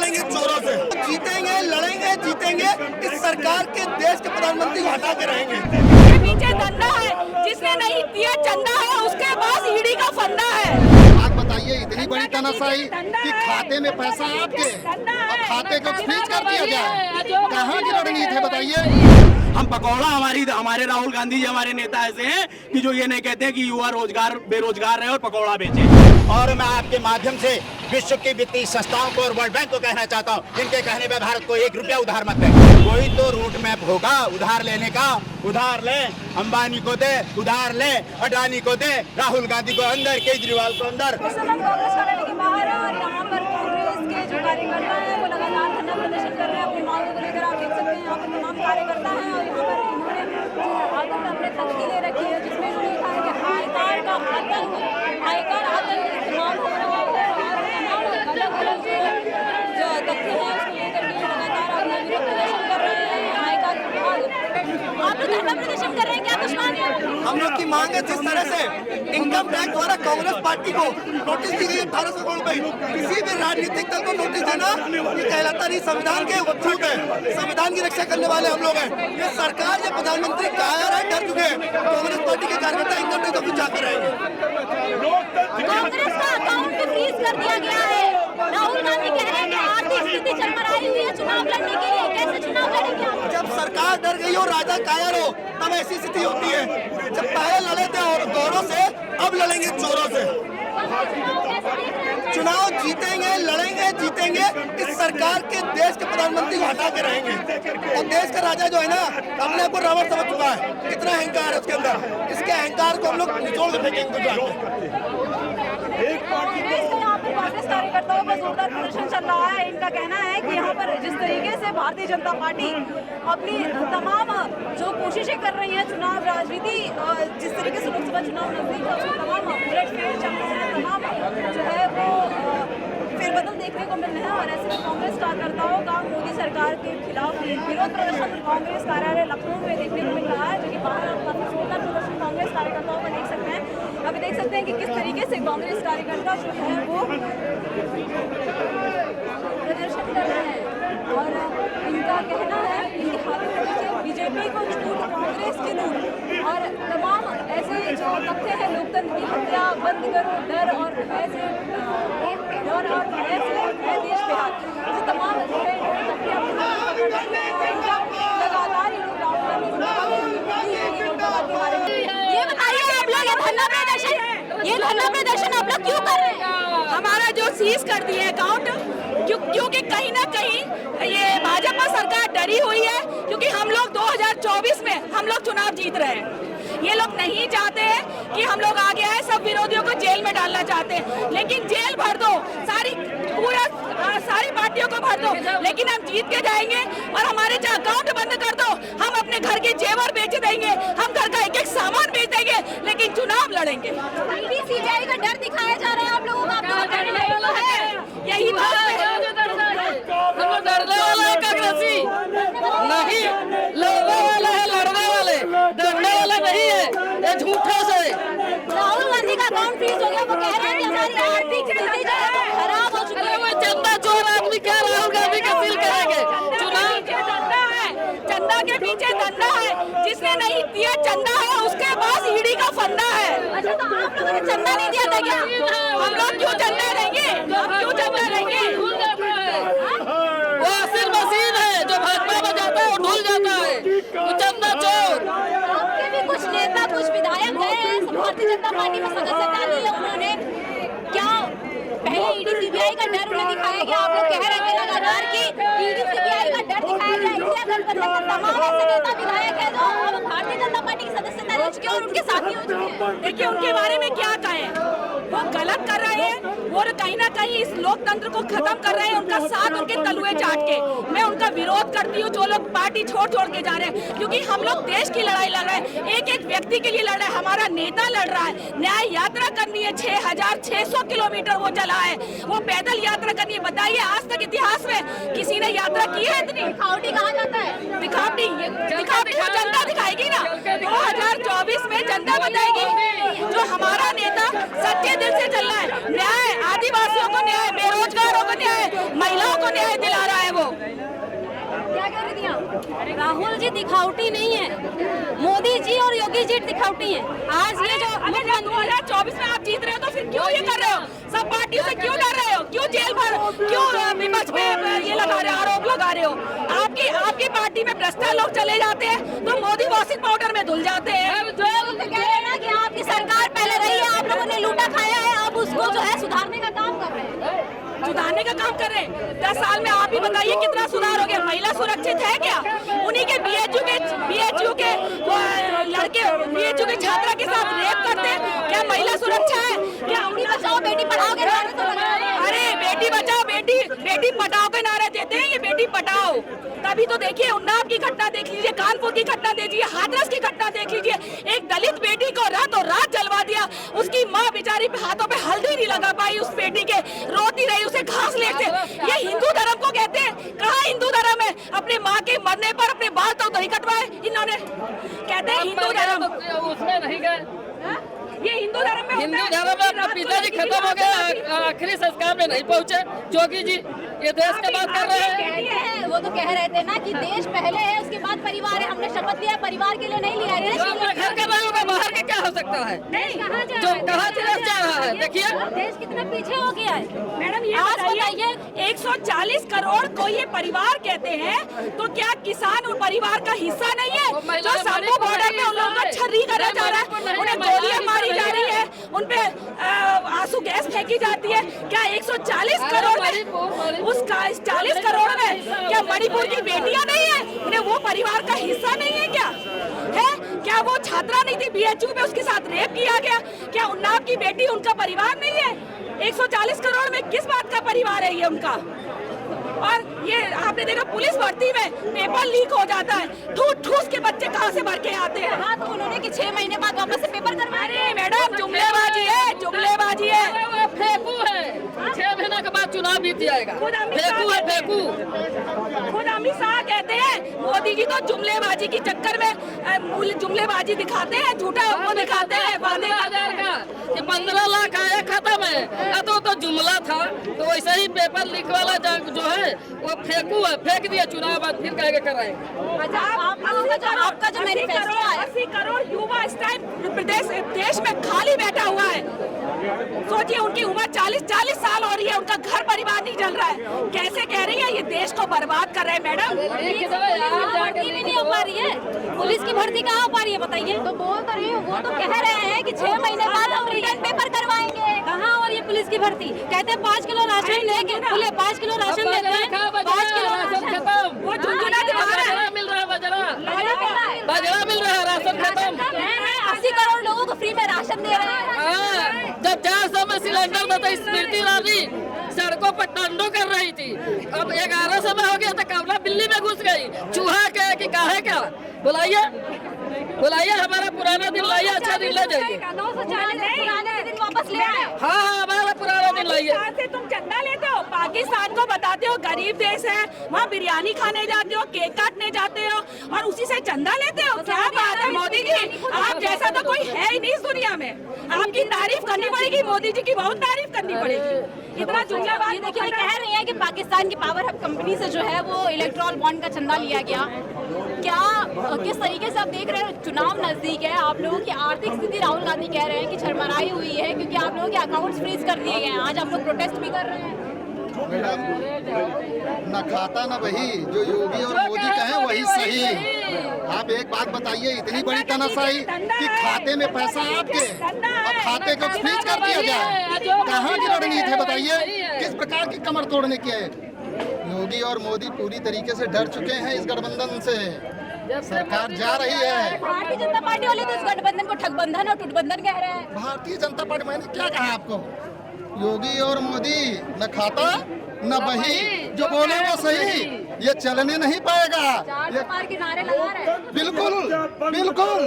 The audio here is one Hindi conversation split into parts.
लड़ेंगे चोरों से, जीतेंगे, लड़ेंगे, जीतेंगे। इस सरकार के देश के प्रधानमंत्री को हटा के रहेंगे। पीछे धंधा है, जिसने नहीं दिया चंदा है उसके पास ईडी का फंदा है। बात बताइए, इतनी बड़ी तानाशाही कि खाते में पैसा आपके और खाते को फ्रीज कर दिया जाए, कहाँ की रणनीति है बताइए। हम पकौड़ा हमारे राहुल गांधी जी हमारे नेता ऐसे हैं कि जो ये नहीं कहते कि युवा बेरोजगार रहे और पकौड़ा बेचे। और मैं आपके माध्यम से विश्व की वित्तीय संस्थाओं को और वर्ल्ड बैंक को कहना चाहता हूँ, इनके कहने पे भारत को 1 रुपया उधार मत दे। कोई तो रूट मैप होगा उधार लेने का। उधार ले, अंबानी को दे, उधार ले, अडानी को दे, राहुल गांधी को अंदर, केजरीवाल को अंदर। कांग्रेस कार्यालय के बाहर है और यहाँ पर कांग्रेस के जो कार्यकर्ता हैं वो लगातार धरना प्रदर्शन कर रहे हैं अपनी मांगों को लेकर। आप देख सकते हैं यहाँ पर तमाम कार्यकर्ता हैं और यहाँ पर इन्होंने आतंक में अपने तख्ती ले रखी है, जिसमें इन्होंने लिखा है कि आयकर का आतंक इस्तेमाल हो रहा है और तमाम अलग अलग जो तथ्य हैं उसको लेकर के लगातार अपना विरोध प्रदर्शन कर रहे हैं। आयकर आप लोग धरना प्रदर्शन कर रहे हैं, क्या कुछ मांग है? हम लोग की मांग है जिस तरह से इनकम टैक्स द्वारा कांग्रेस पार्टी को नोटिस दी गई 1800 करोड़ रुपए, किसी भी राजनीतिक दल को नोटिस देना ये कहलाता नहीं, संविधान के वसूल है। संविधान की रक्षा करने वाले हम लोग हैं। ये सरकार, ये प्रधानमंत्री कायर है, डर चुके हैं। कांग्रेस पार्टी के कार्यकर्ता इनकम टैक्स ऑफिस जाकर रहेंगे। कांग्रेस का अकाउंट भी फ्रीज कर दिया गया है। राहुल गांधी कह रहे हैं कि आर्थिक स्थिति चरमराई हुई है चुनाव लड़ने के लिए। कैसे चुनाव लड़ेंगे आप? जब सरकार डर गई हो, राजा कायर हो, तब ऐसी स्थिति होती है। जब पहले लड़े थे और गौरों से, अब लड़ेंगे चोरों से। चुनाव जीतेंगे, लड़ेंगे, जीतेंगे। इस सरकार के देश के प्रधानमंत्री को हटा के रहेंगे। और देश का राजा जो है ना, अपने आप को रावण समझ चुका है। कितना अहंकार है उसके अंदर। इसके अहंकार को हम लोग निचोड़ के फेंकेंगे। कांग्रेस कार्यकर्ताओं का जोरदार प्रदर्शन चल रहा है। इनका कहना है कि यहाँ पर जिस तरीके से भारतीय जनता पार्टी अपनी तमाम जो कोशिशें कर रही है चुनाव राजनीति, जिस तरीके से लोकसभा चुनाव नजदीक है उसमें तमाम उलटफेर चल रहे हैं, तमाम जो है वो फेरबदल देखने को मिल रहे हैं। और ऐसे में कांग्रेस कार्यकर्ताओं का मोदी सरकार के खिलाफ विरोध प्रदर्शन कांग्रेस कार्यालय लखनऊ में देखने को मिल रहा है, जो कि बाहर आप काफी जोरदार प्रदर्शन कांग्रेस कार्यकर्ताओं का देख सकते हैं। अभी देख सकते हैं कि किस तरीके से कांग्रेस कार्यकर्ता जो है वो प्रदर्शन कर रहे हैं। और इनका कहना है इनके हाथों में बीजेपी को झूठ, कांग्रेस के लूट और तमाम ऐसे जो तथ्य हैं, लोकतंत्र की हत्या बंद करो, डर और भय से है देश पे हाथ, जो तमाम जो है लगातार ये लोग ये बताइए आप लोग ये धरना प्रदर्शन आप लोग क्यों कर रहे हैं? हमारा जो सीज कर दिए अकाउंट, क्योंकि कहीं ना कहीं ये भाजपा सरकार डरी हुई है, क्योंकि हम लोग 2024 में हम लोग चुनाव जीत रहे हैं। ये लोग नहीं चाहते हैं कि हम लोग आगे आए, सब विरोधियों को जेल में डालना चाहते हैं। लेकिन जेल भर दो, सारी पार्टियों को भर दो, लेकिन हम जीत के जाएंगे। और हमारे जो अकाउंट बंद कर दो, हम अपने घर के जेवर बेच देंगे, हम घर का एक एक सामान बेच देंगे, लेकिन चुनाव लड़ेंगे। सीबीआई का डर दिखाया जा रहा है आप लोगों का, यही बात है। डरने वाला है कांग्रेसी नहीं, लड़ने वाला है, लड़ने वाले, डरने वाला नहीं है। ये झूठों से राहुल गांधी का अकाउंट फ्रीज हो गया, वो कह रहे हैं कि हमारी आर्थिक स्थिति जो है खराब हो चुकी है। वो चंदा चोर आदमी क्या राहुल गांधी का सील करेंगे? चुनाव चंदा के पीछे धंधा है, जिसने नहीं दिया चंदा है उसके पास ईडी का फंदा है। अच्छा, तो आप लोगों ने चंदा नहीं दिया था क्या? हम लोग क्यों चंदा देंगे? क्यों चंदा देंगे? वो असल मशीन है, जो भाजपा बजाता है वो ढुल जाता है। वो चंदा चोर। आपके भी कुछ नेता, कुछ विधायक गए हैं भारतीय जनता पार्टी में सदस्यता ली है उन्होंने, क्या पहले ईडी सीबीआई का डर उन्हें दिखाया गया? आप लोग कह रहे थे लगातार कि ईडी सीबीआई का डर दिखाया गया, इंडिया गठबंधन के तमाम ऐसे नेता विधायक है जो अब भारतीय जनता पार्टी की सदस्यता ले चुके हैं और उनके साथी हो चुके हैं। देखिए उनके बारे में क्या कहें, वो गलत कर रहे हैं और कहीं ना कहीं इस लोकतंत्र को खत्म कर रहे हैं। उनका साथ उनके तलुए चाट के मैं उनका विरोध करती हूँ, जो लोग पार्टी छोड़ के जा रहे हैं, क्योंकि हम लोग देश की लड़ाई लड़ रहे हैं, एक एक व्यक्ति के लिए लड़ रहे हैं। हमारा नेता लड़ रहा है, न्याय यात्रा करनी है, 6600 किलोमीटर वो चला है, वो पैदल यात्रा करनी है। बताइए आज तक इतिहास में किसी ने यात्रा की है इतनी? दिखावटी कहा जाता है, दिखावटी वो जनता दिखाएगी ना। 2024 में जनता बताएगी। जो हमारा नेता सच्चे दिल से चल रहा है, न्याय, आदिवासियों को न्याय, बेरोजगारों को न्याय, महिलाओं को न्याय दिला रहा है वो। क्या कह रही थी आप? राहुल जी दिखावटी नहीं है, मोदी जी और योगी जी दिखावटी हैं। आज ये जो 2024 में आप जीत रहे हो तो फिर क्यों ये कर रहे हो? सब पार्टियों से क्यों डर रहे हो? क्यों जेल भर, क्यों विपक्ष पे ये लगा रहे हो, आरोप लगा रहे हो? आपकी पार्टी में भ्रष्टाचार लोग चले जाते हैं तो मोदी वॉशिंग पाउडर में धुल जाते हैं। जो कह रहे हैं ना कि आपकी सरकार पहले रही है, आप लोगों ने लूटा खाया है, अब उसको जो है सुधारने का काम कर रहे हैं। सुधारने का काम कर रहे हैं। 10 साल में आप ही बताइए कितना सुधार हो गया? महिला सुरक्षित है क्या? उन्हीं के बीएचयू के लड़के बीएचयू के छात्रा के साथ रेप करते हैं, क्या महिला सुरक्षा है? क्या बेटी बचाओ बेटी पढ़ाओ के नारे तो लगा रहे हैं। अरे बेटी बचाओ बेटी पढ़ाओ के नारे देते हैं, ये बेटी पढ़ाओ। तभी तो देखिए उन्नाव की घटना देख लीजिए, कानपुर की घटना देख लीजिए, हाथरस की घटना देख लीजिए। एक दलित बेटी को रातों रात जलवा दिया, उसकी माँ बेचारी पे हाथों पे हल्दी नहीं लगा पाई उस बेटी के, रोती रही, उसे घास लेते। ये हिंदू धर्म को कहते हैं? कहाँ हिंदू धर्म है? अपने माँ के मरने पर अपने बाल तो नहीं कटवाए इन्होंने। कहते हैं हिंदू धर्म, उसमें नहीं गए। ये हिंदू धर्म में हिंदू धर्म में अपना पिताजी खत्म हो गया, आखिरी संस्कार में नहीं पहुंचे जोगी जी। ये देश की बात कर रहे हैं। वो तो कह रहे थे ना कि देश पहले है, उसके बाद परिवार है। हमने शपथ लिया, परिवार के लिए नहीं लिया है। जो अपने घर के रहे होगा, बाहर के क्या हो सकता है? नहीं, कहाँ जा जो रहा है? कहाँ से जा रहा है? देखिए देश कितना पीछे हो गया है। मैडम ये आज बताइए, 140 करोड़ को ये परिवार कहते हैं, तो क्या किसान उन परिवार का हिस्सा नहीं है? जो सबको बॉर्डर पे उन लोगों को छर्री करा जा रहा है, उन्हें गोलियां मारी जा रही है, उन पे आंसू गैस फेंकी जाती है। क्या 140 करोड़ में, उस 40 करोड़ में क्या मणिपुर की बेटियां नहीं है? उन्हें वो परिवार का हिस्सा नहीं है क्या? है क्या वो छात्रा नहीं थी बीएचयू में, उसके साथ रेप किया गया? क्या उन्नाव की बेटी उनका परिवार नहीं है? 140 करोड़ में किस बात का परिवार है ये उनका? और ये आपने देखा पुलिस भर्ती में पेपर लीक हो जाता है, ठूस के बच्चे कहाँ से भर के आते हैं? हाँ, तो उन्होंने कि 6 महीने बाद वापस से पेपर करवाए। अरे मैडम जुमलेबाजी है, जुमलेबाजी है। वो फेंकू है। 6 महीने के बाद चुनाव बीत जाएगा। फेंकू है, फेंकू। खुद अमित शाह कहते हैं मोदी जी तो जुमलेबाजी की चक्कर में जुमलेबाजी दिखाते हैं, झूठा वो दिखाते हैं, वादे 15,000 का कि 15 लाख आया खत्म है। तो जुमला था, तो वैसे ही पेपर लीक वाला जो है वो फेंकू है, फेंक दिया चुनाव बाद फिर कहेंगे कराएंगे। अच्छा, आपका जो मैनिफेस्टो है, 80 करोड़ युवा इस टाइम देश में खाली बैठा हुआ है। सोचिए उनकी उम्र 40 साल हो रही है, उनका घर परिवार नहीं चल रहा है। कैसे कह रही है ये देश को बर्बाद कर रहे हैं मैडम? भर्ती भी नहीं हो पा रही है, पुलिस की भर्ती कहाँ हो पा रही है बताइए? तो बोल तो रही हूँ, वो तो कह रहे हैं कि 6 महीने बाद हम रिटर्न पेपर करवाएंगे। कहाँ हो रही है पुलिस की भर्ती? कहते हैं 5 किलो राशन लेके, 5 किलो राशन देते हैं, 5 किलो राशन खत्म। वो झुंझुना दिखा रहा है। मिल रहा है बजरा बजरा मिल रहा है, राशन खत्म। 80 करोड़ लोगों को फ्री में राशन दे रहे हैं। जब 400 में सिलेंडर था तो स्मृति ईरानी सड़कों पर टंडो कर रही थी। अब 1100 में हो गया तो कावला बिल्ली में घुस गई। चूहा क्या कि काहे क्या? बुलाइए हमारा पुराना दिन लाइए, अच्छा दिन ले जाइए। 240 दिन वापस ले आए। हाँ, हमारा पुराना दिन लाइए। पाकिस्तान से तुम चंदा लेते हो, पाकिस्तान को बताते हो गरीब देश है, वहाँ बिरयानी खाने जाते हो, केक काटने जाते हो और उसी से चंदा लेते हो। क्या बात है मोदी जी, आप जैसा तो कोई है ही नहीं इस दुनिया में। आपकी तारीफ करनी पड़ेगी, मोदी जी की बहुत तारीफ करनी पड़ेगी। इतना जुमलाबाज देखिए, कह रहे हैं कि पाकिस्तान की पावर हब कंपनी से जो है वो इलेक्ट्रॉल बॉन्ड का चंदा लिया गया। क्या किस तरीके से आप देख रहे हैं? चुनाव नजदीक है, आप लोगों की आर्थिक स्थिति राहुल गांधी कह रहे हैं कि झरमराई हुई है क्योंकि आप लोगों के अकाउंट्स फ्रीज कर दिए गए हैं। आज आप लोग प्रोटेस्ट भी कर रहे हैं। मैडम, न खाता न वही, जो योगी और मोदी कहें वही सही। आप एक बात बताइए, इतनी बड़ी तनाशाही कि खाते में पैसा आपके और खाते को फ्रीज कर दिया जाए, कहाँ की रणनीति है बताइए? किस प्रकार की कमर तोड़ने की है? योगी और मोदी पूरी तरीके से डर चुके हैं इस गठबंधन से। सरकार जा रही है। भारतीय जनता पार्टी वाले तो इस गठबंधन को ठगबंधन और टुटबंधन कह रहे हैं। भारतीय जनता पार्टी, मैंने क्या कहा आपको? योगी और मोदी न खाता न बही, जो बोले वो सही, ये चलने नहीं पाएगा। 400 के नारे लगा रहे हैं। बिल्कुल बिल्कुल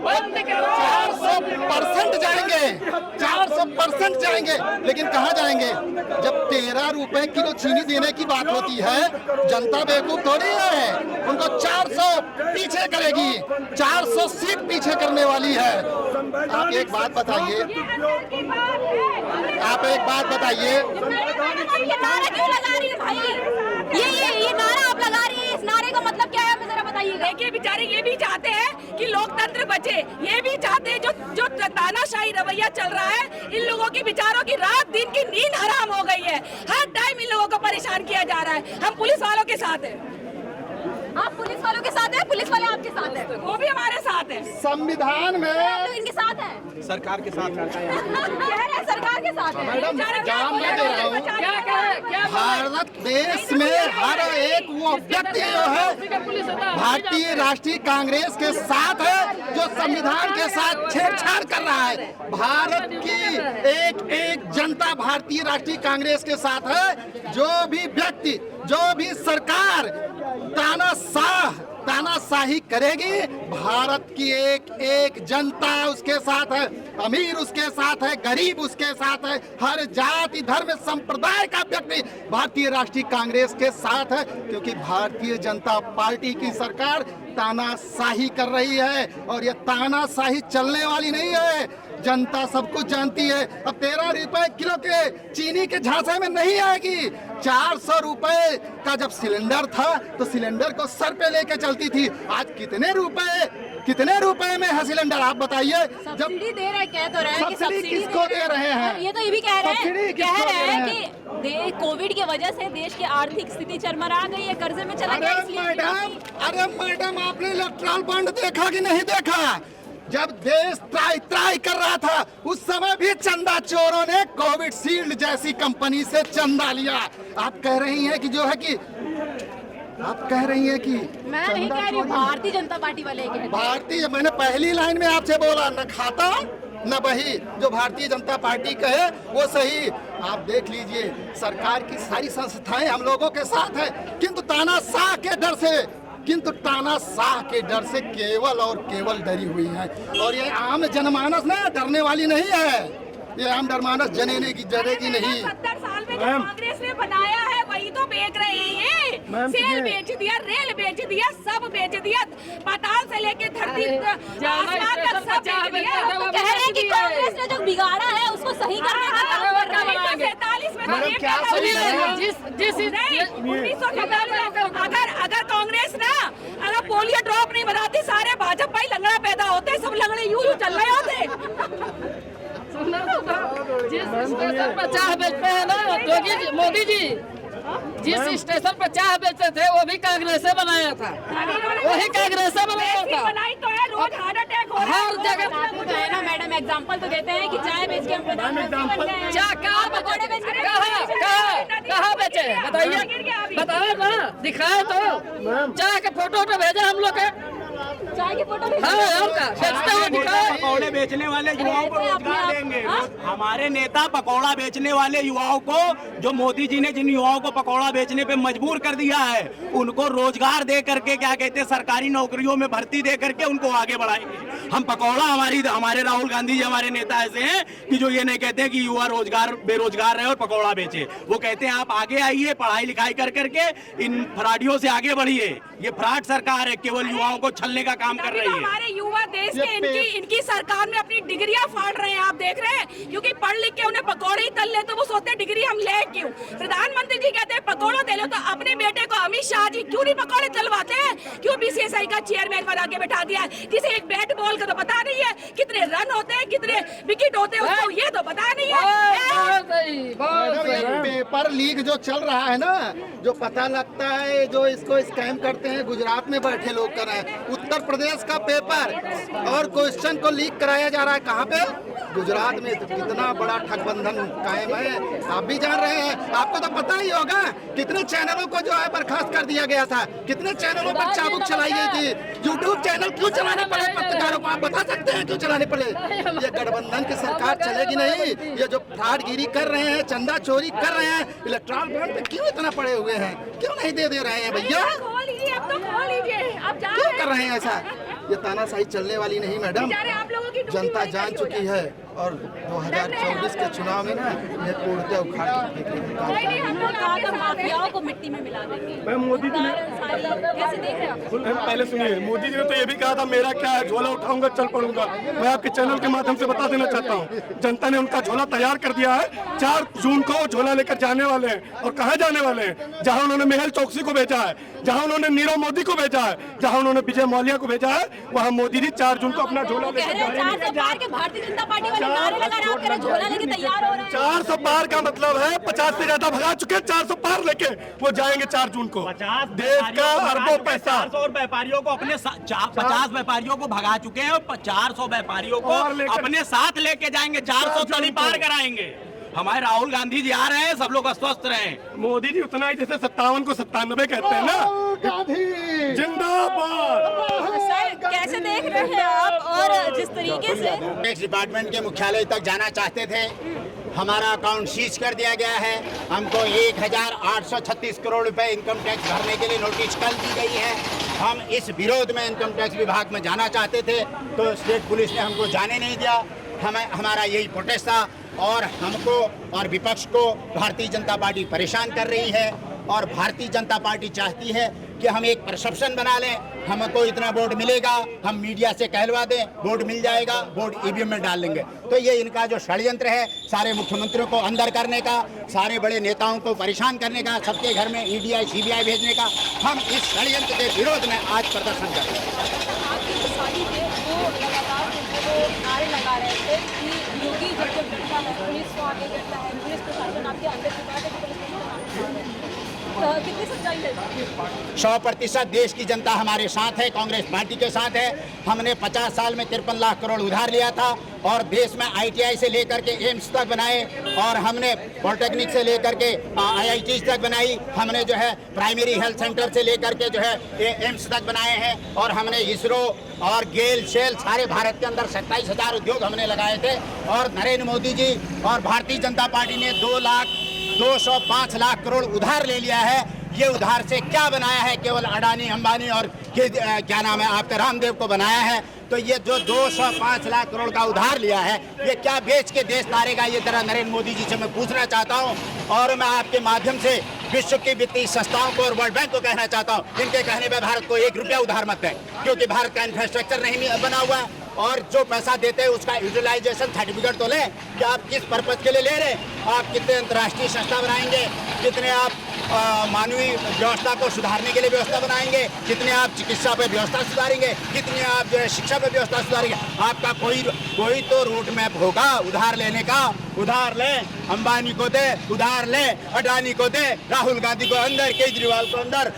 400% जाएंगे, 400% जाएंगे। लेकिन कहाँ जाएंगे? जब 13 रुपए किलो चीनी देने की बात होती है, जनता बेवकूफ थोड़ी है। उनको 400 पीछे करेगी, 400 सीट पीछे करने वाली है। आप एक बात बताइए, नारा क्यों लगा रही है भाई? देखिए बेचारे ये भी चाहते हैं कि लोकतंत्र बचे, ये भी चाहते हैं जो तानाशाही रवैया चल रहा है, इन लोगों के विचारों की रात दिन की नींद हराम हो गई है। हर टाइम इन लोगों को परेशान किया जा रहा है। हम पुलिस वालों के साथ हैं। आप पुलिस वालों के साथ हैं, पुलिस वाले आपके साथ हैं, वो भी हमारे साथ है। संविधान में आप लोग इनके साथ हैं, सरकार के साथ कह रहे हैं सरकार के साथ है। मैडम जान मैं दे रहा हूँ, क्या भारत देश में हर एक वो व्यक्ति जो है भारतीय राष्ट्रीय कांग्रेस के साथ है जो संविधान के साथ छेड़छाड़ कर रहा है। भारत की एक जनता भारतीय राष्ट्रीय कांग्रेस के साथ है। जो भी व्यक्ति, जो भी सरकार तानाशाही करेगी, भारत की एक जनता उसके साथ है, अमीर उसके साथ है, गरीब उसके साथ है, हर जाति धर्म संप्रदाय का व्यक्ति भारतीय राष्ट्रीय कांग्रेस के साथ है, क्योंकि भारतीय जनता पार्टी की सरकार तानाशाही कर रही है और ये तानाशाही चलने वाली नहीं है। जनता सब कुछ जानती है। अब 13 रुपए किलो के चीनी के झांसे में नहीं आएगी। 400 रुपए का जब सिलेंडर था तो सिलेंडर को सर पे लेके चलती थी। आज कितने रुपए में है सिलेंडर, आप बताइए। सब्सिडी दे रहे, कह तो रहे हैं कि सब्सिडी किसको दे रहे हैं? ये तो ये भी कह रहे सब्सिडी हैं किसको दे रहे हैं? कि कोविड की वजह से देश की आर्थिक स्थिति चरमरा गई है, कर्जे में चला गया, अरे मैडम आपने इलेक्ट्रल बॉन्ड देखा कि नहीं देखा? जब देश त्राई कर रहा था उस समय भी चंदा चोरों ने कोविड शील्ड जैसी कंपनी से चंदा लिया। आप कह रही हैं कि जो है कि मैं नहीं कह रही हूँ, भारतीय जनता पार्टी वाले कहते हैं। भारतीय, मैंने पहली लाइन में आपसे बोला, न खाता न बही। जो भारतीय जनता पार्टी कहे वो सही। आप देख लीजिए, सरकार की सारी संस्थाएं हम लोगों के साथ है, किंतु तानाशाह के डर से केवल और केवल डरी हुई है। और ये आम जनमानस ना डरने वाली नहीं है, ये आम जनमानस डरेगी नहीं। 70 साल में जो कांग्रेस ने बनाया है वही तो बेच रहे हैं। सेल बेच दिया, रेल बेच दिया, सब बेच दिया, पाताल से लेके धरती आसमान तक सब बेच दिया। कह रहे हैं कि कांग्रेस ने जो बिगाड़ा है उसको सही करने का काम कर रहा है। 1947 में मैडम, क्या सही है? 1947 अगर कांग्रेस ना अगर पोलियो ड्रॉप नहीं बनाती, सारे भाजपा ही लंगड़ा पैदा होते, सब लंगड़े यूं चल रहे होते। जिस स्टेशन पर चाह बेचते हैं ना मोदी जी, जिस स्टेशन पर चाह बेचते थे वो भी कांग्रेस से बनाया था, वही कांग्रेस से बनाया था। बनाई तो है, रोज हार्ट अटैक हो रहा है। हर जगह है ना मैडम, एग्जांपल तो देते हैं कि चाय बेच के हम प्रधानमंत्री बन गए हैं। चाह कहाँ पकौड़े बेच के कहाँ बेचे, बताइए, बताओ ना, दिखाए तो। चाह के फोटो भेजे हम लोग के, चाय की फोटो भी। हाँ, और का बेचते हुए दिखाओ। पकौड़े बेचने वाले युवाओं को रोजगार देंगे। हमारे नेता पकौड़ा बेचने वाले युवाओं को, जो मोदी जी ने जिन युवाओं को पकौड़ा बेचने पे मजबूर कर दिया है, उनको रोजगार दे करके, क्या कहते हैं, सरकारी नौकरियों में भर्ती दे करके उनको आगे बढ़ाएंगे। हम पकौड़ा, हमारे राहुल गांधी जी हमारे नेता ऐसे हैं कि जो ये नहीं कहते हैं कि युवा बेरोजगार रहे और पकौड़ा बेचे। वो कहते हैं आप आगे आइए, पढ़ाई लिखाई कर करके इन फ्रॉडियों से आगे बढ़िए। ये फ्रॉड सरकार है, केवल युवाओं को छलने का काम कर रही है। हमारे युवा देश के इनकी सरकार में अपनी डिग्रियां फाड़ रहे हैं, आप देख रहे हैं, क्योंकि पढ़ लिख के उन्हें पकौड़े ही तल ले तो वो सोचते हैं डिग्री हम ले क्यों। प्रधानमंत्री जी कहते हैं पकौड़ा दे लो, तो अपने बेटे को अमित शाह जी क्यों नहीं पकौड़े तलवाते हैं? क्यों बीसीसीआई का चेयरमैन बना के बैठा दिया है, जिसे एक बैट बॉल का तो पता नहीं है, कितने रन होते हैं, कितने विकेट होते हैं, उसको ये तो पता नहीं है। पेपर लीक जो चल रहा है ना, जो पता लगता है, जो इसको स्कैम करते हैं, गुजरात में बैठे लोग कर रहे हैं। उत्तर प्रदेश का पेपर और क्वेश्चन को लीक कराया जा रहा है, कहाँ पे? गुजरात में। तो कितना बड़ा ठगबंधन कायम है, आप भी जान रहे हैं। आपको तो पता ही होगा कितने चैनलों को जो है बर्खास्त कर दिया गया था, कितने चैनलों पर चाबुक चलाई गई थी। यूट्यूब चैनल क्यों चलाने पड़े पत्रकारों को, आप बता सकते हैं क्यों चलाने पड़े? ये गठबंधन की सरकार चलेगी नहीं। ये जो फ्रॉडगिरी कर रहे हैं, चंदा चोरी कर रहे हैं, इलेक्ट्रल बॉन्ड पे क्यों इतना पड़े हुए हैं, क्यों नहीं दे रहे हैं भैया? खोल लीजिए, अब तो खोल लीजिए, अब जा क्यों कर रहे हैं ऐसा? ये तानाशाही चलने वाली नहीं मैडम, आप लोगों की जनता जान चुकी है। और 2024 के चुनाव में ना ये तोड़ते उखाड़ के माफियाओं को को मिट्टी में मिला देंगे। मैम, मोदी जी ने- कैसे देख रहे हैं आप? पहले सुनिए, मोदी जी ने तो ये भी कहा था मेरा क्या है, झोला उठाऊंगा चल पड़ूंगा। मैं आपके चैनल के माध्यम से बता देना चाहता हूँ, जनता ने उनका झोला तैयार कर दिया है। 4 जून को वो झोला लेकर जाने वाले हैं। और कहाँ जाने वाले हैं? जहाँ उन्होंने मेहुल चौकसी को भेजा है, जहाँ उन्होंने नीरव मोदी को भेजा है, जहाँ उन्होंने विजय मौर्य को भेजा है, वहाँ मोदी जी 4 जून को अपना झोला कह रहे हैं 400 पार के भारतीय जनता पार्टी वाले नारे लगा रहे हैं, आप कह रहे हैं झोला लेके तैयार हो रहे हैं। 400 पार का मतलब है 50 से ज्यादा भगा चुके, 400 पार लेके वो जाएंगे 4 जून को। 50 देश का अरबों पैसा 400 व्यापारियों को अपने 50 व्यापारियों को भगा चुके हैं और 400 व्यापारियों को और लेकर- अपने साथ लेके जाएंगे, 400 तड़ी पार कराएंगे। हमारे राहुल गांधी जी आ रहे हैं, सब लोग स्वस्थ रहे। मोदी जी उतना ही जैसे 57 को 97 कहते हैं ना। जिंदाबाद। सर कैसे देख रहे हैं आप? और जिस तरीके से टैक्स डिपार्टमेंट के मुख्यालय तक जाना चाहते थे, हमारा अकाउंट सीज कर दिया गया है। हमको 1836 करोड़ रुपए इनकम टैक्स भरने के लिए नोटिस कल दी गई है। हम इस विरोध में इनकम टैक्स विभाग में जाना चाहते थे तो स्टेट पुलिस ने हमको जाने नहीं दिया। हमारा यही प्रोटेस्ट था और हमको और विपक्ष को भारतीय जनता पार्टी परेशान कर रही है। और भारतीय जनता पार्टी चाहती है कि हम एक परसेप्शन बना लें, हमको इतना वोट मिलेगा, हम मीडिया से कहलवा दें, वोट मिल जाएगा, वोट ईवीएम में डाल लेंगे। तो ये इनका जो षड्यंत्र है, सारे मुख्यमंत्रियों को अंदर करने का, सारे बड़े नेताओं को परेशान करने का, सबके घर में ईडी सीबीआई भेजने का, हम इस षड्यंत्र के विरोध में आज प्रदर्शन कर रहे हैं। आपकी जो साथी थे वो लगातार वो नारे लगा रहे थे कि योगी जब डरता है पुलिस को आगे करता है, पुलिस प्रशासन आपके अंदर की बात है कि पुलिस प्रशासन कितनी सच्चाई है? 100% देश की जनता हमारे साथ है, कांग्रेस पार्टी के साथ है। हमने 50 साल में 53 लाख करोड़ उधार लिया था और देश में ITI से लेकर के एम्स तक बनाए और हमने पॉलिटेक्निक से लेकर के IIT तक बनाई। हमने जो है प्राइमरी हेल्थ सेंटर से लेकर के जो है एम्स तक बनाए हैं और हमने इसरो और गेल शेल सारे भारत के अंदर 27,000 उद्योग हमने लगाए थे। और नरेंद्र मोदी जी और भारतीय जनता पार्टी ने 205 लाख करोड़ उधार ले लिया है। ये उधार से क्या बनाया है? केवल अडानी अंबानी और क्या नाम है आपका रामदेव को बनाया है। तो ये जो 205 लाख करोड़ का उधार लिया है, ये क्या बेच के देश तारेगा? ये जरा नरेंद्र मोदी जी से मैं पूछना चाहता हूँ। और मैं आपके माध्यम से विश्व की वित्तीय संस्थाओं को और वर्ल्ड बैंक को कहना चाहता हूँ, इनके कहने पे भारत को 1 रुपया उधार मत दें, क्योंकि भारत का इंफ्रास्ट्रक्चर नहीं बना हुआ है। और जो पैसा देते हैं उसका यूटिलाइजेशन सर्टिफिकेट तो लें कि आप किस पर्पज के लिए ले रहे हैं। आप कितने अंतर्राष्ट्रीय संस्था बनाएंगे, कितने आप मानवीय व्यवस्था को सुधारने के लिए व्यवस्था बनाएंगे, कितने आप चिकित्सा पे व्यवस्था सुधारेंगे, कितने आप जो है शिक्षा पे व्यवस्था सुधारेंगे। आपका कोई तो रूट मैप होगा उधार लेने का। उधार ले, अंबानी को दे, उधार ले, अडानी को दे, राहुल गांधी को अंदर, केजरीवाल को अंदर,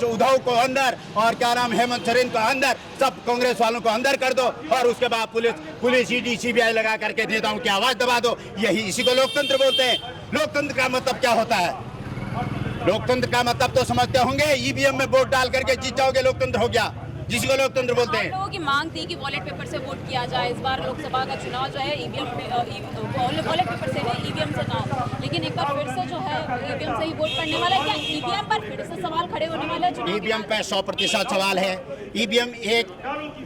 उद्धव को अंदर और क्या नाम हेमंत सोरेन को अंदर, सब कांग्रेस वालों को अंदर कर दो और उसके बाद पुलिस ईडी सीबीआई लगा करके नेताओं की आवाज दबा दो। इसी को लोकतंत्र बोलते हैं। लोकतंत्र का मतलब क्या होता है? लोकतंत्र का मतलब तो समझते होंगे, ईवीएम में वोट डाल करके जीत जाओगे, लोकतंत्र हो गया, जिसी को लोकतंत्र बोलते हैं। लोगों की मांग थी कि वॉलेट पेपर से वोट किया जाए। इस बार लोकसभा का चुनाव जो है ईवीएम वॉलेट पेपर से है, ईवीएम से ना। लेकिन एक बार फिर से जो है ईवीएम से ही वोट पड़ने वाला है। क्या ईवीएम पर फिर से सवाल खड़े होने वाले हैं? ईवीएम पे 100% सवाल है। ईवीएम एक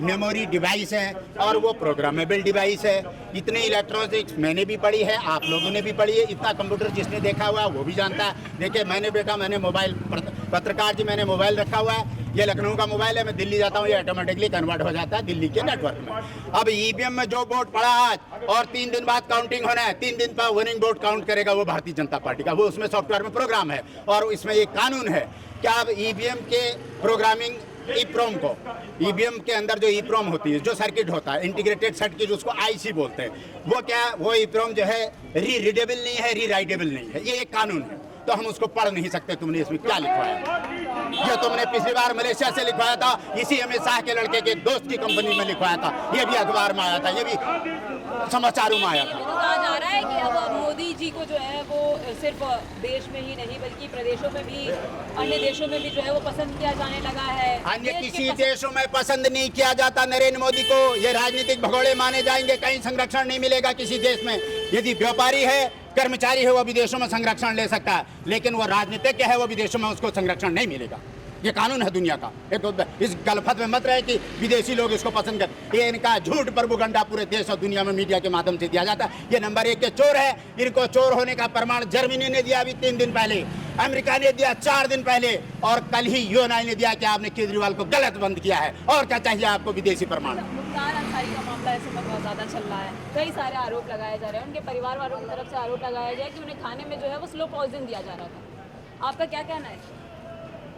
मेमोरी डिवाइस है और वो प्रोग्रामेबल डिवाइस है। इतनी इलेक्ट्रॉनिक्स मैंने भी पढ़ी है, आप लोगों ने भी पढ़ी है। इतना कंप्यूटर जिसने देखा हुआ है वो भी जानता है। देखिए मैंने मोबाइल, पत्रकार जी मैंने मोबाइल रखा हुआ है, ये लखनऊ का मोबाइल है, मैं दिल्ली जाता हूँ ये ऑटोमेटिकली कन्वर्ट हो जाता है दिल्ली के नेटवर्क में। अब ईवीएम में जो वोट पड़ा आज और 3 दिन बाद काउंटिंग होना है, 3 दिन पर विनिंग वोट काउंट करेगा वो भारतीय जनता पार्टी का, वो उसमें सॉफ्टवेयर में प्रोग्राम है। और इसमें एक कानून है कि आप ईवीएम के प्रोग्रामिंग ईप्रोम को, ईवीएम के अंदर जो ईप्रोम होती है, जो सर्किट होता है इंटीग्रेटेड सर्किट, उसको IC बोलते हैं, वो क्या वो ईप्रोम जो है रीडेबल नहीं है, रीराइटेबल नहीं है। ये एक कानून है, तो हम उसको पढ़ नहीं सकते। तुमने इसमें क्या लिखवाया? ये तुमने पिछली बार मलेशिया से लिखवाया था, इसी अमित शाह के लड़के के दोस्त की कंपनी में लिखवाया था, ये भी अखबार में आया था, ये भी समाचारों में आया था। कहा जा रहा है कि अब मोदी जी को जो है वो सिर्फ देश में ही नहीं बल्कि प्रदेशों में भी, अन्य देशों में भी जो है वो पसंद किया जाने लगा है। अन्य किसी देशों में पसंद नहीं किया जाता नरेंद्र मोदी को। ये राजनीतिक भगोड़े माने जाएंगे, कहीं संरक्षण नहीं मिलेगा किसी देश में। यदि व्यापारी है, कर्मचारी है, वो विदेशों में संरक्षण ले सकता है, लेकिन वो राजनीतिज्ञ है, वो विदेशों में उसको संरक्षण नहीं मिलेगा। ये कानून है दुनिया का। इस गलफत में मत रहे कि विदेशी लोग इसको पसंद कर। ये इनका झूठ प्रोपेगेंडा पूरे देश और दुनिया में मीडिया के माध्यम से दिया जाता है। ये नंबर 1 के चोर है। इनको चोर होने का प्रमाण जर्मनी ने दिया अभी 3 दिन पहले। अमेरिका ने दिया 4 दिन पहले, और कल ही यूएनआई ने दिया कि आपने केजरीवाल को गलत बंद किया है। और क्या चाहिए आपको विदेशी प्रमाण? मुख्तार अंसारी का मामला इस समय बहुत ज़्यादा चल रहा है, कई सारे आरोप लगाए जा रहे हैं, उनके परिवार वालों की तरफ से आरोप लगाया गया कि उन्हें खाने में जो है वो स्लो पॉइजन दिया जा रहा था। आपका क्या कहना है?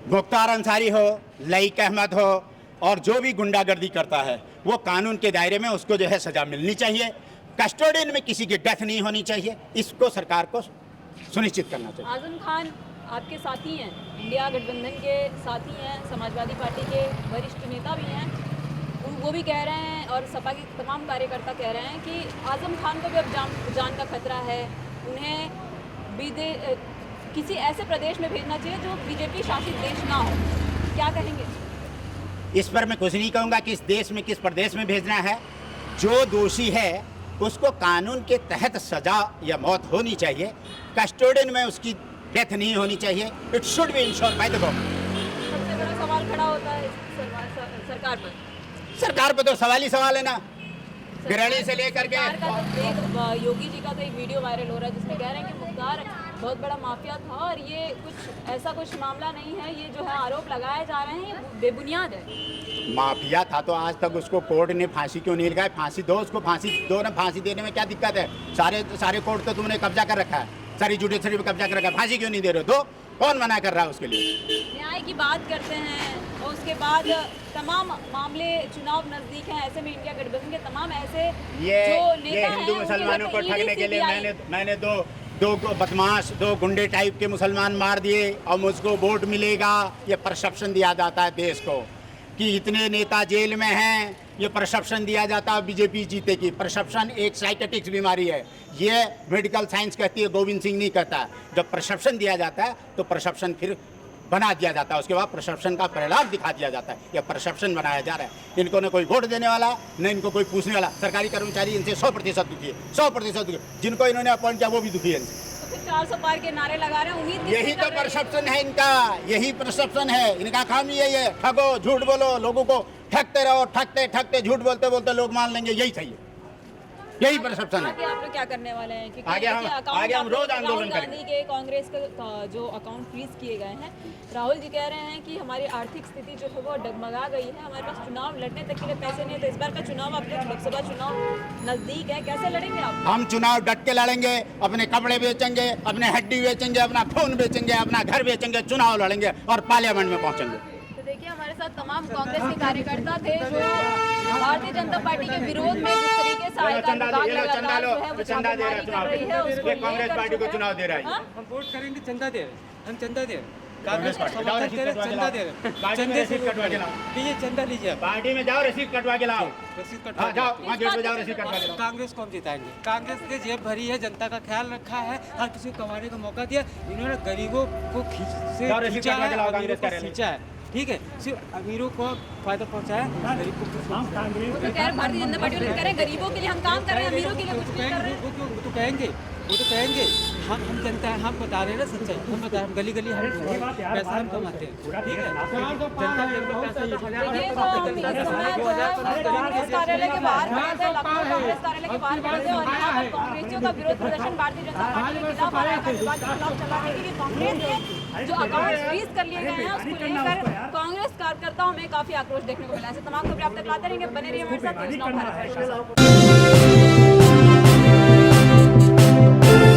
मुख्तार अंसारी हो, लईक अहमद हो, और जो भी गुंडागर्दी करता है वो कानून के दायरे में उसको जो है सजा मिलनी चाहिए। कस्टोडियन में किसी की डेथ नहीं होनी चाहिए, इसको सरकार को सुनिश्चित करना चाहिए। आजम खान आपके साथी हैं, इंडिया गठबंधन के साथी हैं, समाजवादी पार्टी के वरिष्ठ नेता भी हैं, वो भी कह रहे हैं और सपा के तमाम कार्यकर्ता कह रहे हैं कि आजम खान को भी अब जान का खतरा है, उन्हें किसी ऐसे प्रदेश में भेजना चाहिए जो बीजेपी शासित देश ना हो। क्या कहेंगे इस पर? मैं कुछ नहीं कहूँगा कि इस देश में किस प्रदेश में भेजना है। जो दोषी है उसको कानून के तहत सजा या मौत होनी चाहिए, कस्टोडियन में उसकी डेथ नहीं होनी चाहिए। It should be insured by the government. सबसे बड़ा सवाल खड़ा होता है सरकार पर। सरकार पर तो सवाल ही सवाल है ना, गिरणी से लेकर के। योगी जी का तो एक वीडियो वायरल हो रहा है जिसमें कह रहे हैं कि मुख्तार बहुत बड़ा माफिया था और ये कुछ मामला नहीं है, ये जो है आरोप लगाए जा रहे हैं ये बेबुनियाद है। माफिया था तो आज तक उसको कोर्ट ने फांसी क्यों नहीं लगाई? फांसी दो उसको, फांसी दो ना। फांसी देने में क्या दिक्कत है? सारे कोर्ट तो तुमने कब्जा कर रखा है, सारी जुडिशरी पे कब्जा कर रखा है, फांसी क्यों नहीं दे रहे हो? तो कौन मना कर रहा है उसके लिए? न्याय की बात करते हैं और उसके बाद तमाम मामले चुनाव नजदीक हैं, ऐसे में इंडिया गठबंधन के तमाम ऐसे जो नेता हैं हिंदू मुसलमानों को ठगने के लिए मैंने दो बदमाश, 2 गुंडे टाइप के मुसलमान मार दिए और मुझको वोट मिलेगा, ये परसेप्शन दिया जाता है देश को कि इतने नेता जेल में हैं, ये परसेप्शन दिया जाता है बीजेपी जीतेगी। परसेप्शन एक साइकेट्रिक बीमारी है, ये मेडिकल साइंस कहती है, गोविंद सिंह नहीं कहता। जब परसेप्शन दिया जाता है तो परसेप्शन फिर बना दिया जाता है, उसके बाद परसेप्शन का परिणाम दिखा दिया जाता है। यह परसेप्शन बनाया जा रहा है। इनको न कोई वोट देने वाला, न इनको कोई पूछने वाला। सरकारी कर्मचारी इनसे 100% दुखी है, 100% दुखी। जिनको इन्होंने अपॉइंट किया वो भी दुखी है इनसे। तो 400 पार के नारे लगा रहे हैं, उम्मीद यही तो परसेप्शन है इनका, यही परसेप्शन है इनका। काम यही है, ठगो, झूठ बोलो, लोगों को ठगते रहो, ठगते झूठ बोलते बोलते लोग मान लेंगे, यही सही है, यही परसेप्शन है। आगे आप लोग क्या करने वाले हैं? क्योंकि आगे हम रोज आंदोलन करेंगे। गांधी के कांग्रेस का जो अकाउंट फ्रीज किए गए हैं, राहुल जी कह रहे हैं कि हमारी आर्थिक स्थिति जो है वो डगमगा गई है, हमारे पास चुनाव लड़ने तक के लिए पैसे नहीं है। तो इस बार का चुनाव, आप लोग लोकसभा चुनाव नजदीक है, कैसे लड़ेंगे आप? हम चुनाव डट के लड़ेंगे, अपने कपड़े बेचेंगे, अपने हड्डी बेचेंगे, अपना खून बेचेंगे, अपना घर बेचेंगे, चुनाव लड़ेंगे और पार्लियामेंट में पहुंचेंगे। तो देखिए हमारे साथ तमाम कांग्रेस के कार्यकर्ता थे जो भारतीय जनता पार्टी के विरोध में जिस तरीके से आयकर विभाग लगातार जो है वो छापेमारी कर रही है, उसको कांग्रेस पार्टी को चुनाव दे रहा है। हम वोट करेंगे, चंदा दे रहे, हम चंदा दे रहे, कांग्रेस पार्टी चंदा दे रहे, चंदे से कटवा के लाओ, लीजिए चंदा लीजिए, पार्टी में जाओ, रसीद कटवा के लाओ, रसीद कटवा जाओ वहाँ गेट पे जाओ, रसीद कटवा के लाओ। कांग्रेस को हम जिताएंगे। कांग्रेस ने जेब भरी है, जनता का ख्याल रखा है, हर किसी को कमाने का मौका दिया। इन्होंने गरीबों को खींचा है, ठीक है, सिर्फ अमीरों को फायदा पहुंचाया, गरीब को कुछ वो तो कह रहे भारतीय जनता पार्टी वाले कह रहे हैं गरीबों के लिए हम काम कर रहे हैं, अमीरों के लिए कुछ नहीं कर रहे हैं। वो तो कहेंगे हम जनता है, हम बता रहे हैं ना सच्चाई, हम बता रहे हैं, गली गली हम पैसा हम कमाते हैं, ठीक है। जनता के अंदर पैसा देखिए तो हम इस समय जो है कांग्रेस कार्यालय के बाहर खड़े थे, लखनऊ कांग्रेस कार्यालय के बाहर खड़े थे और यहाँ पर कांग्रेसियों का विरोध प्रदर्शन भारतीय जनता पार्टी के खिलाफ आ रहा है, विभाग के खिलाफ चला रहा है, क्योंकि कांग्रेस ने जो अकाउंट फ्रीज कर लिए गए हैं उसको लेकर कांग्रेस कार्यकर्ताओं में काफी आक्रोश देखने को मिला है। ऐसे तमाम खबरें आप तक लाते रहेंगे, बने रहिए हमारे साथ।